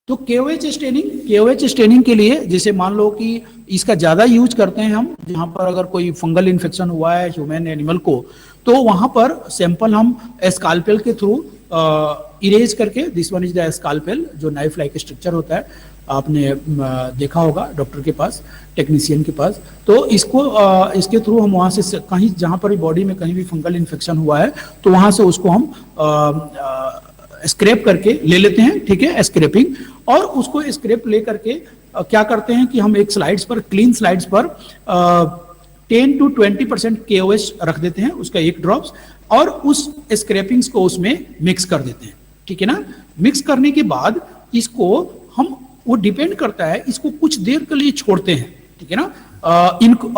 तो केओएच स्टेनिंग के लिए, जैसे मान लो कि इसका ज्यादा यूज करते हैं हम, जहां पर अगर कोई फंगल इन्फेक्शन हुआ है ह्यूमन एनिमल को, तो वहां पर सैंपल हम स्कालपेल के थ्रू इरेज करके, दिस वन इज द स्कालपेल, जो नाइफ लाइक स्ट्रक्चर होता है, आपने देखा होगा डॉक्टर के पास, टेक्नीशियन के पास। तो इसको इसके थ्रू हम वहां से कहीं, जहां पर भी बॉडी में कहीं भी फंगल इन्फेक्शन हुआ है, तो वहां से उसको हम स्क्रैप करके ले लेते हैं। ठीक है, स्क्रैपिंग, और उसको स्क्रैप ले करके क्या करते हैं कि हम एक स्लाइड्स पर, क्लीन स्लाइड्स पर 10 to 20% केओएच रख देते हैं, उसका एक ड्रॉप्स, और उस स्क्रैपिंग्स को उसमें मिक्स कर देते हैं। ठीक है ना, मिक्स करने के बाद इसको हम, वो डिपेंड करता है, इसको कुछ देर के लिए छोड़ते हैं। ठीक है ना,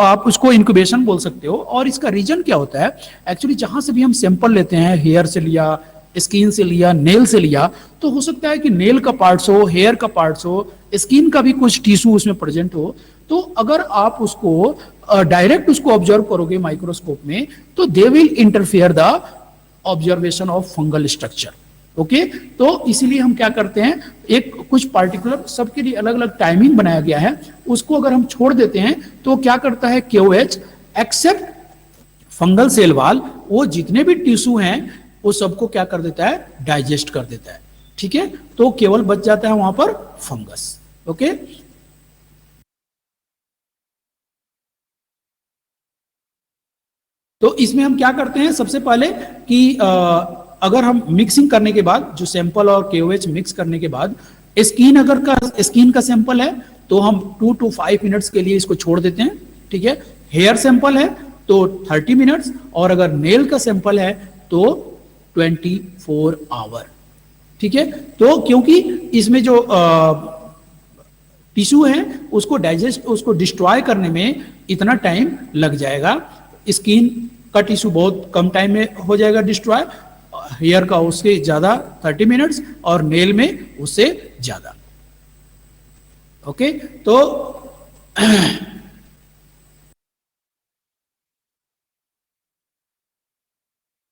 आप उसको इंक्यूबेशन बोल सकते हो। और इसका रीजन क्या होता है, एक्चुअली जहां से भी हम सैंपल लेते हैं, हेयर से लिया, स्किन से लिया, नेल से लिया, तो हो सकता है कि नेल का पार्ट्स हो, हेयर का पार्ट्स हो, स्किन का भी कुछ टिश्यू उसमें प्रेजेंट हो। तो अगर आप उसको डायरेक्ट उसको ऑब्जर्व करोगे माइक्रोस्कोप में, तो they will interfere the observation of fungal structure. Okay, तो इसीलिए हम क्या करते हैं, एक कुछ पार्टिकुलर, सबके लिए अलग अलग टाइमिंग बनाया गया है, उसको अगर हम छोड़ देते हैं तो क्या करता है KOH, accept fungal cell wall, वो जितने भी टिश्यू हैं वो सबको क्या कर देता है, डाइजेस्ट कर देता है। ठीक है, तो केवल बच जाता है वहां पर फंगस। ओके, तो इसमें हम क्या करते हैं, सबसे पहले कि अगर हम मिक्सिंग करने के बाद, जो सैंपल और केओएच मिक्स करने के बाद, स्किन का सैंपल है तो हम 2 to 5 मिनट्स के लिए इसको छोड़ देते हैं। ठीक है, हेयर सैंपल है तो 30 मिनट्स, और अगर नेल का सैंपल है तो 24 आवर। ठीक है, तो क्योंकि इसमें जो टिश्यू है उसको डाइजेस्ट, उसको डिस्ट्रॉय करने में इतना टाइम लग जाएगा। स्किन का टिश्यू बहुत कम टाइम में हो जाएगा डिस्ट्रॉय, हेयर का उससे ज्यादा 30 मिनट्स, और नेल में उससे ज्यादा। ओके, तो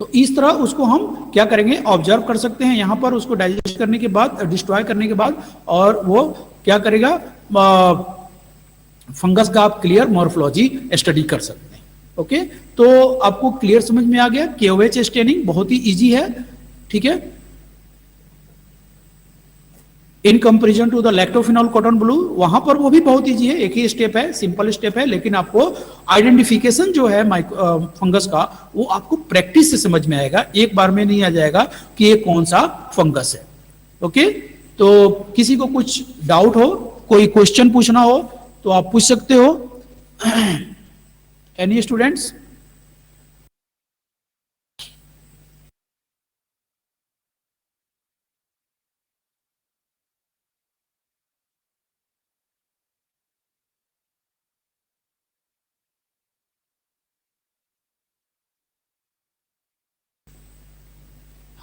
तो इस तरह उसको हम क्या करेंगे, ऑब्जर्व कर सकते हैं यहां पर, उसको डाइजेस्ट करने के बाद, डिस्ट्रॉय करने के बाद, और वो क्या करेगा, फंगस का आप क्लियर मॉर्फोलॉजी स्टडी कर सकते हैं। ओके, तो आपको क्लियर समझ में आ गया, केओएच स्टेनिंग बहुत ही इजी है। ठीक है, in comparison to the lactophenol cotton blue, वहां पर वो भी बहुत इजी है, एक ही स्टेप है, सिंपल स्टेप है, लेकिन आपको आइडेंटिफिकेशन जो है फंगस का, वो आपको प्रैक्टिस से समझ में आएगा, एक बार में नहीं आ जाएगा कि ये कौन सा फंगस है। ओके, तो किसी को कुछ डाउट हो, कोई क्वेश्चन पूछना हो तो आप पूछ सकते हो। Any students?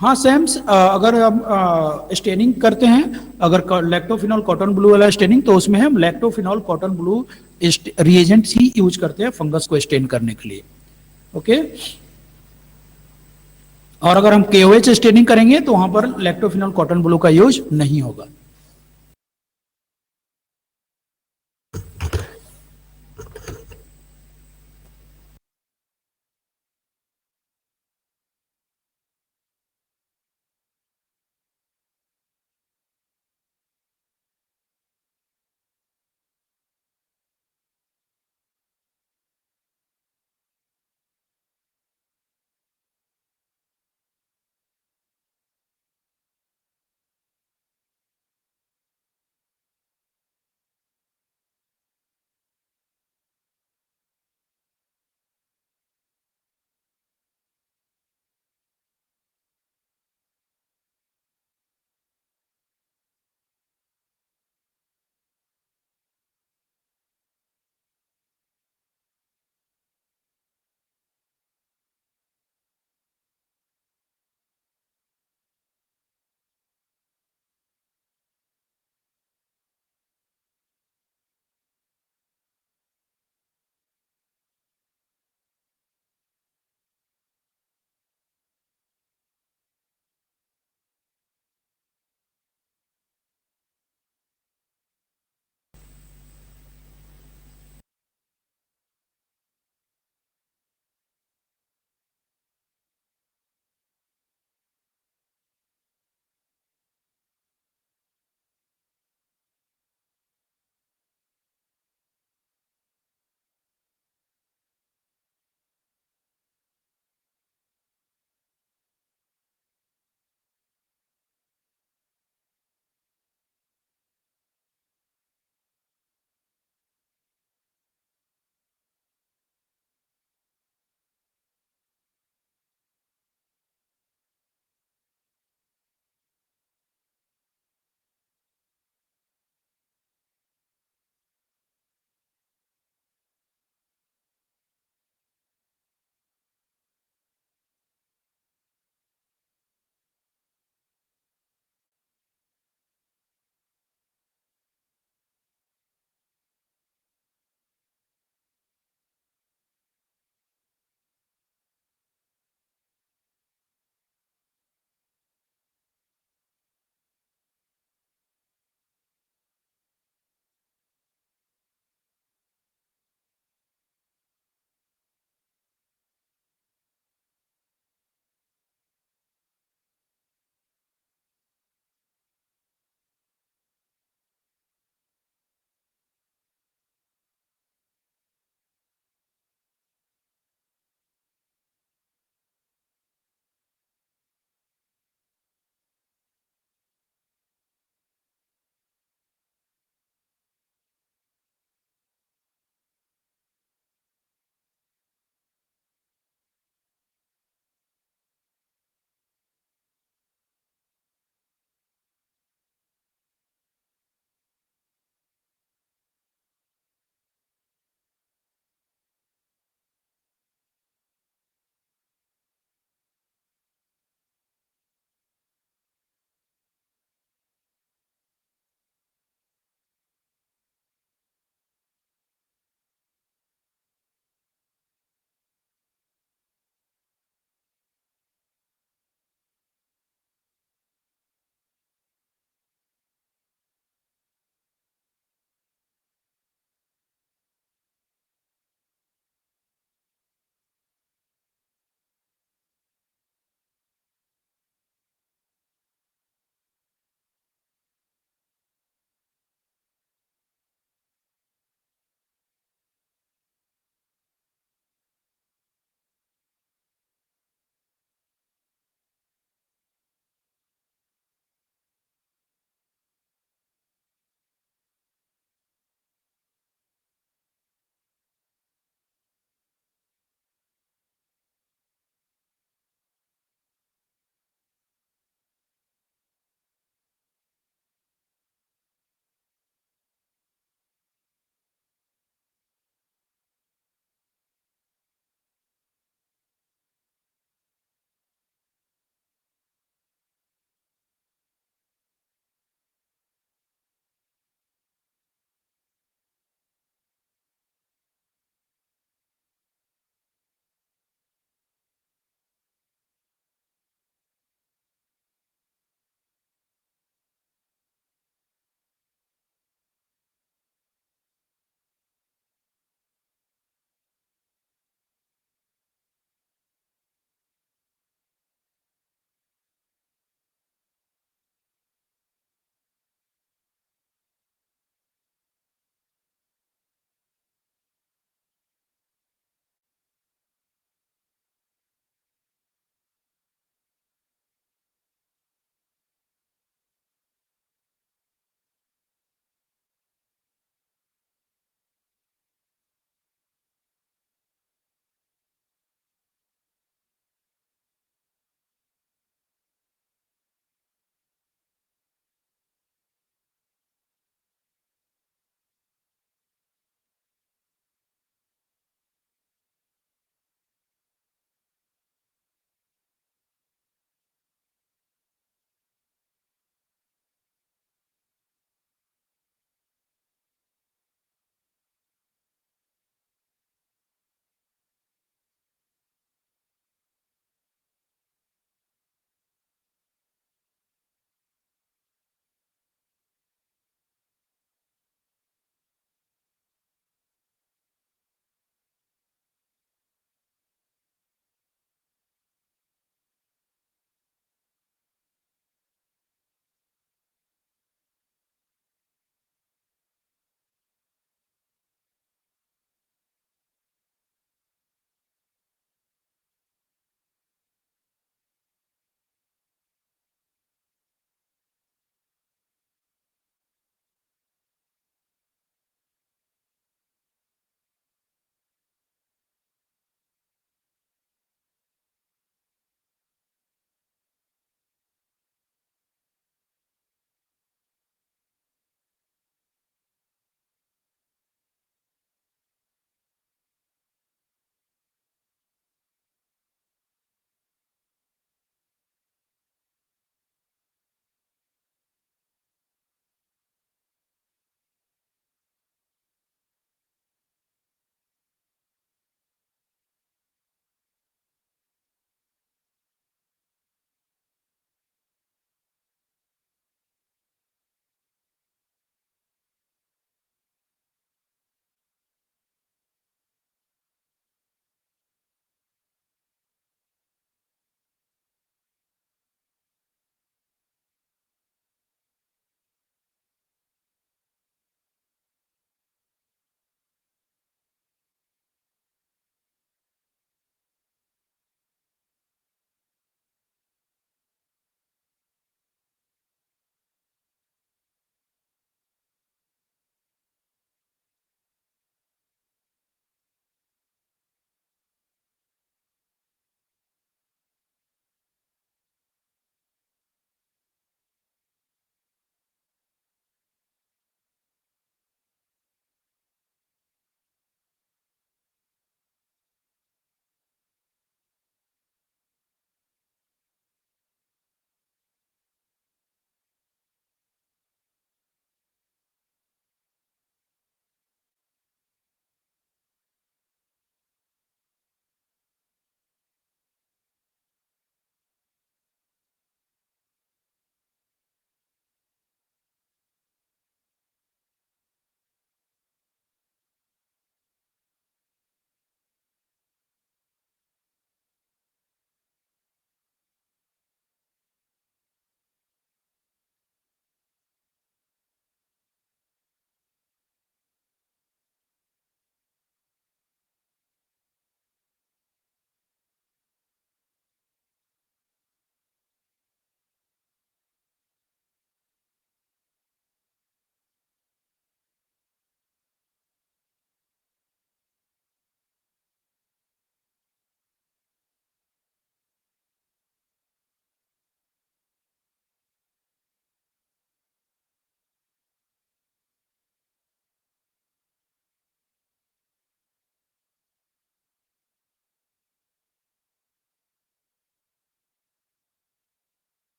हाँ सेम, अगर हम स्टेनिंग करते हैं, अगर लैक्टोफिनॉल कॉटन ब्लू वाला स्टेनिंग, तो उसमें हम लैक्टोफिनॉल कॉटन ब्लू रिएजेंट्स ही यूज करते हैं फंगस को स्टेन करने के लिए। ओके, और अगर हम केओएच स्टेनिंग करेंगे तो वहां पर लैक्टोफिनॉल कॉटन ब्लू का यूज नहीं होगा।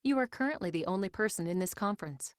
You are currently the only person in this conference.